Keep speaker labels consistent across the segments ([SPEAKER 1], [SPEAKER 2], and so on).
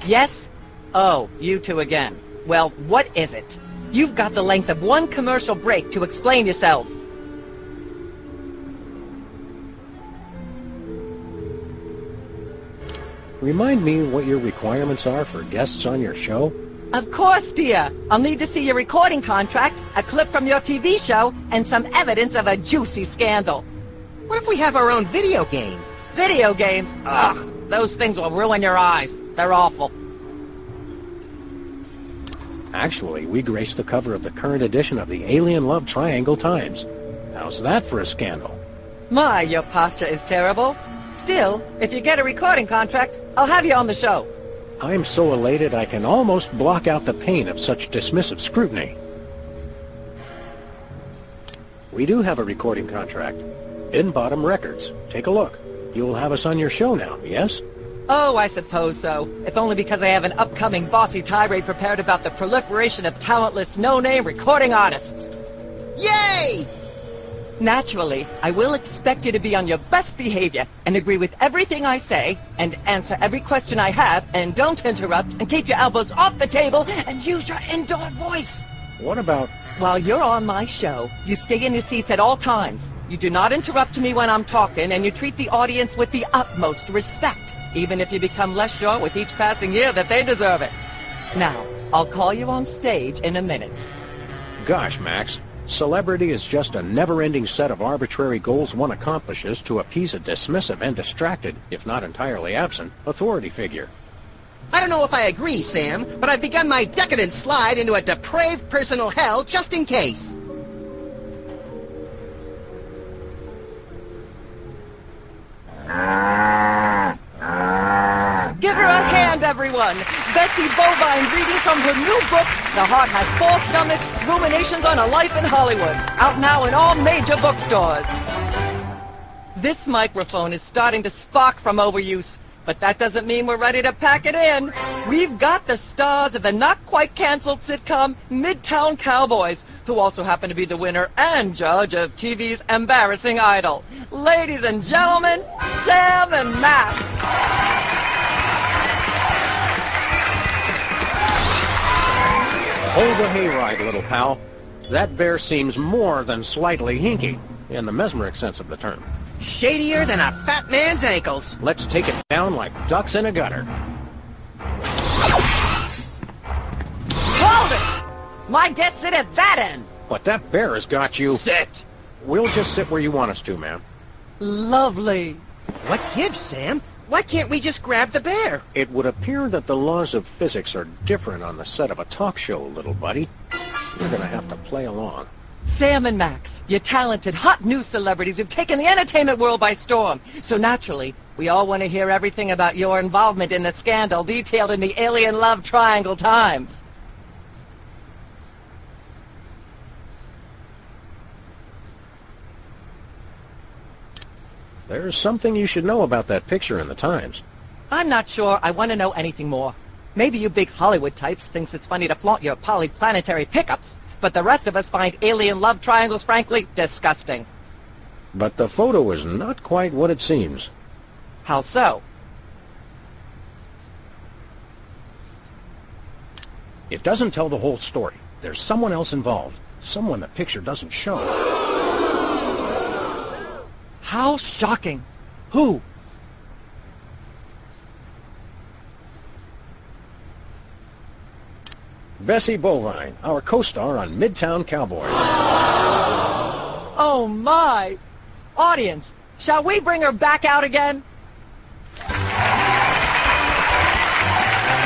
[SPEAKER 1] Yes? Oh, you two again. Well, what is it? You've got the length of one commercial break to explain yourselves.
[SPEAKER 2] Remind me what your requirements are for guests on your show?
[SPEAKER 1] Of course, dear. I'll need to see your recording contract, a clip from your TV show, and some evidence of a juicy scandal.
[SPEAKER 3] What if we have our own video game?
[SPEAKER 1] Video games? Ugh, those things will ruin your eyes. They're awful.
[SPEAKER 2] Actually, we graced the cover of the current edition of the Alien Love Triangle Times. How's that for a scandal?
[SPEAKER 1] My, your posture is terrible. Still, if you get a recording contract, I'll have you on the show.
[SPEAKER 2] I'm so elated I can almost block out the pain of such dismissive scrutiny. We do have a recording contract. In Bottom Records. Take a look. You'll have us on your show now, yes?
[SPEAKER 1] Oh, I suppose so. If only because I have an upcoming bossy tirade prepared about the proliferation of talentless, no-name recording artists.
[SPEAKER 3] Yay!
[SPEAKER 1] Naturally, I will expect you to be on your best behavior and agree with everything I say and answer every question I have and don't interrupt and keep your elbows off the table and use your indoor voice.
[SPEAKER 2] What about...
[SPEAKER 1] While you're on my show, you stay in your seats at all times. You do not interrupt me when I'm talking and you treat the audience with the utmost respect, even if you become less sure with each passing year that they deserve it. Now, I'll call you on stage in a minute.
[SPEAKER 2] Gosh, Max. Celebrity is just a never-ending set of arbitrary goals one accomplishes to appease a dismissive and distracted, if not entirely absent, authority figure.
[SPEAKER 3] I don't know if I agree, Sam, but I've begun my decadent slide into a depraved personal hell just in case.
[SPEAKER 1] Give her a hand, everyone! Bessie Bovine reading from her new book, The Heart Has Four Stomachs, Ruminations on a Life in Hollywood. Out now in all major bookstores. This microphone is starting to spark from overuse, but that doesn't mean we're ready to pack it in. We've got the stars of the not-quite-canceled sitcom Midtown Cowboys, who also happen to be the winner and judge of TV's Embarrassing Idol. Ladies and gentlemen, Sam and Max.
[SPEAKER 2] Hold the hayride, little pal. That bear seems more than slightly hinky, in the mesmeric sense of the term.
[SPEAKER 3] Shadier than a fat man's ankles.
[SPEAKER 2] Let's take it down like ducks in a gutter.
[SPEAKER 1] Hold it! My guests sit at that end.
[SPEAKER 2] But that bear has got you...
[SPEAKER 3] Sit!
[SPEAKER 2] We'll just sit where you want us to, ma'am.
[SPEAKER 1] Lovely.
[SPEAKER 3] What gives, Sam? Why can't we just grab the bear?
[SPEAKER 2] It would appear that the laws of physics are different on the set of a talk show, little buddy. You're gonna have to play along.
[SPEAKER 1] Sam and Max, you're talented, hot new celebrities who've taken the entertainment world by storm. So naturally, we all want to hear everything about your involvement in the scandal detailed in the Alien Love Triangle Times.
[SPEAKER 2] There's something you should know about that picture in the Times.
[SPEAKER 1] I'm not sure I want to know anything more. Maybe you big Hollywood types thinks it's funny to flaunt your polyplanetary pickups, but the rest of us find alien love triangles, frankly, disgusting.
[SPEAKER 2] But the photo is not quite what it seems.
[SPEAKER 1] How so?
[SPEAKER 2] It doesn't tell the whole story. There's someone else involved. Someone the picture doesn't show.
[SPEAKER 1] How shocking. Who?
[SPEAKER 2] Bessie Bovine, our co-star on Midtown Cowboys.
[SPEAKER 1] Oh my! Audience, shall we bring her back out again?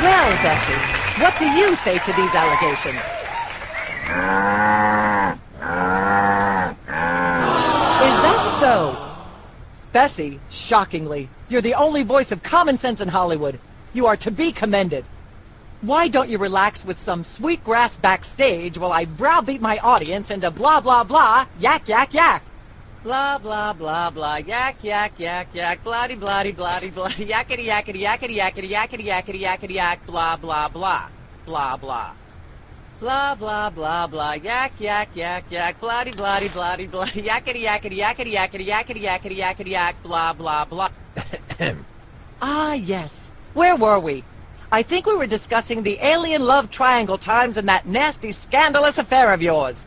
[SPEAKER 1] Well, Bessie, what do you say to these allegations? Is that so? Bessie, shockingly, you're the only voice of common sense in Hollywood. You are to be commended. Why don't you relax with some sweet grass backstage while I browbeat my audience into blah blah blah, yak yak yak. Blah blah blah blah, yak yak yak yak, bloody bloody bloody bloody, yakety yakety yakety yakety yakety yakety yakety yak, blah blah blah, blah blah. Blah blah blah blah, yak yak yak yak, bloody bloody bloody bloody, yakety yakety yakety yakety yakety yakety yakety yak, blah blah blah. Ah yes, where were we? I think we were discussing the alien love triangle times and that nasty, scandalous affair of yours.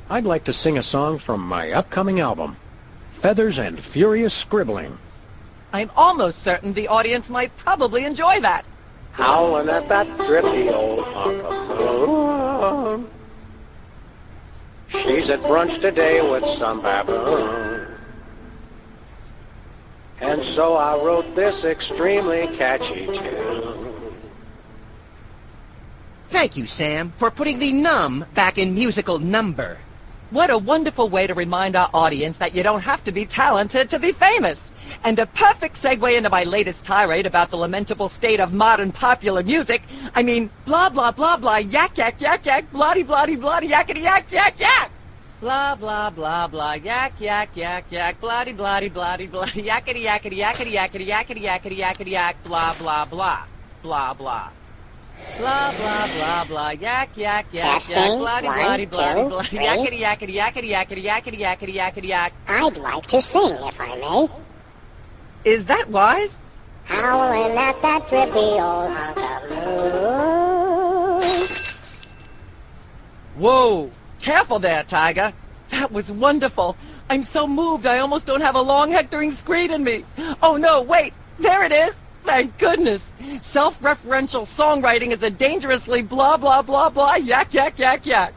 [SPEAKER 2] I'd like to sing a song from my upcoming album, Feathers and Furious Scribbling.
[SPEAKER 1] I'm almost certain the audience might probably enjoy that.
[SPEAKER 2] Howling at that drippy old hunk of moon. She's at brunch today with some baboon. And so I wrote this extremely catchy tune.
[SPEAKER 3] Thank you, Sam, for putting the num back in musical number.
[SPEAKER 1] What a wonderful way to remind our audience that you don't have to be talented to be famous. And a perfect segue into my latest tirade about the lamentable state of modern popular music. I mean, blah, blah, blah, blah, yak, yak, yak, yak, bloody, bloody, bloody, yakety, yak, yak, yak. Blah, blah, blah, blah, yak, yak, yak, yak, bloody, bloody, bloody, bloody, yakety, yakety, yakety, yakety, yakety, yakety, yakety, yak, blah, blah, blah, blah, blah. Blah, blah, blah, blah, yak, yak, yak,
[SPEAKER 4] Testing.
[SPEAKER 1] yak, bloody, bloody,
[SPEAKER 4] 1,
[SPEAKER 1] bloody,
[SPEAKER 4] 2,
[SPEAKER 1] bloody,
[SPEAKER 4] 3.
[SPEAKER 1] yakety, yakety, yakety, yakety, yakety, yakety, yakety, yak.
[SPEAKER 4] I'd like to sing, if I may.
[SPEAKER 1] Is that wise?
[SPEAKER 4] Howling at that drippy old hunk of moon.
[SPEAKER 1] Whoa! Careful there, Tiger. That was wonderful. I'm so moved I almost don't have a long hectoring screed in me. Oh no, wait! There it is! Thank goodness! Self-referential songwriting is a dangerously blah blah blah blah yak yak yak yak.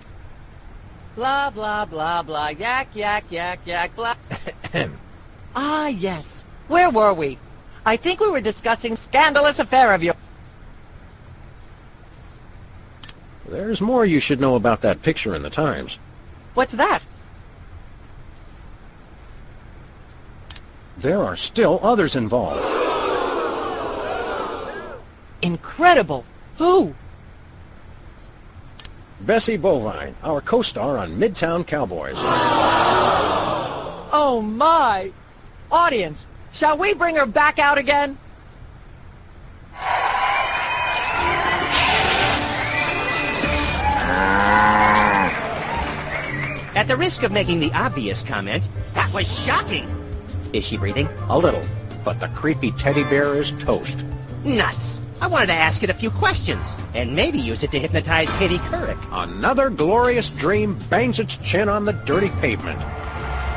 [SPEAKER 1] Blah blah blah blah yak yak yak yak blah. Ah yes. Where were we? I think we were discussing scandalous affair of yours.
[SPEAKER 2] There's more you should know about that picture in the Times.
[SPEAKER 1] What's that?
[SPEAKER 2] There are still others involved.
[SPEAKER 1] Incredible! Who?
[SPEAKER 2] Bessie Bovine, our co-star on Midtown Cowboys.
[SPEAKER 1] Oh my! Audience, shall we bring her back out again?
[SPEAKER 3] At the risk of making the obvious comment, that was shocking. Is she breathing?
[SPEAKER 2] A little, but the creepy teddy bear is toast.
[SPEAKER 3] Nuts. I wanted to ask it a few questions, and maybe use it to hypnotize Katie Couric.
[SPEAKER 2] Another glorious dream bangs its chin on the dirty pavement.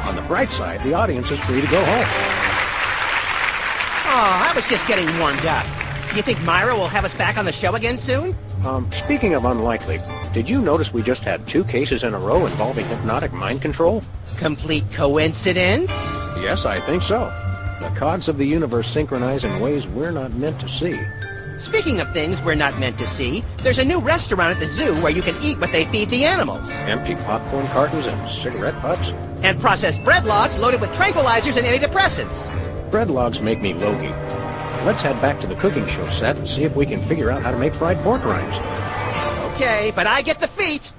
[SPEAKER 2] On the bright side, the audience is free to go home.
[SPEAKER 3] Oh, I was just getting warmed up. Do you think Myra will have us back on the show again soon?
[SPEAKER 2] Speaking of unlikely, did you notice we just had 2 cases in a row involving hypnotic mind control?
[SPEAKER 3] Complete coincidence?
[SPEAKER 2] Yes, I think so. The cogs of the universe synchronize in ways we're not meant to see.
[SPEAKER 3] Speaking of things we're not meant to see, there's a new restaurant at the zoo where you can eat what they feed the animals.
[SPEAKER 2] Empty popcorn cartons and cigarette butts?
[SPEAKER 3] And processed bread logs loaded with tranquilizers and antidepressants.
[SPEAKER 2] Bread logs make me logy. Let's head back to the cooking show set and see if we can figure out how to make fried pork rinds.
[SPEAKER 3] Okay, but I get the feet.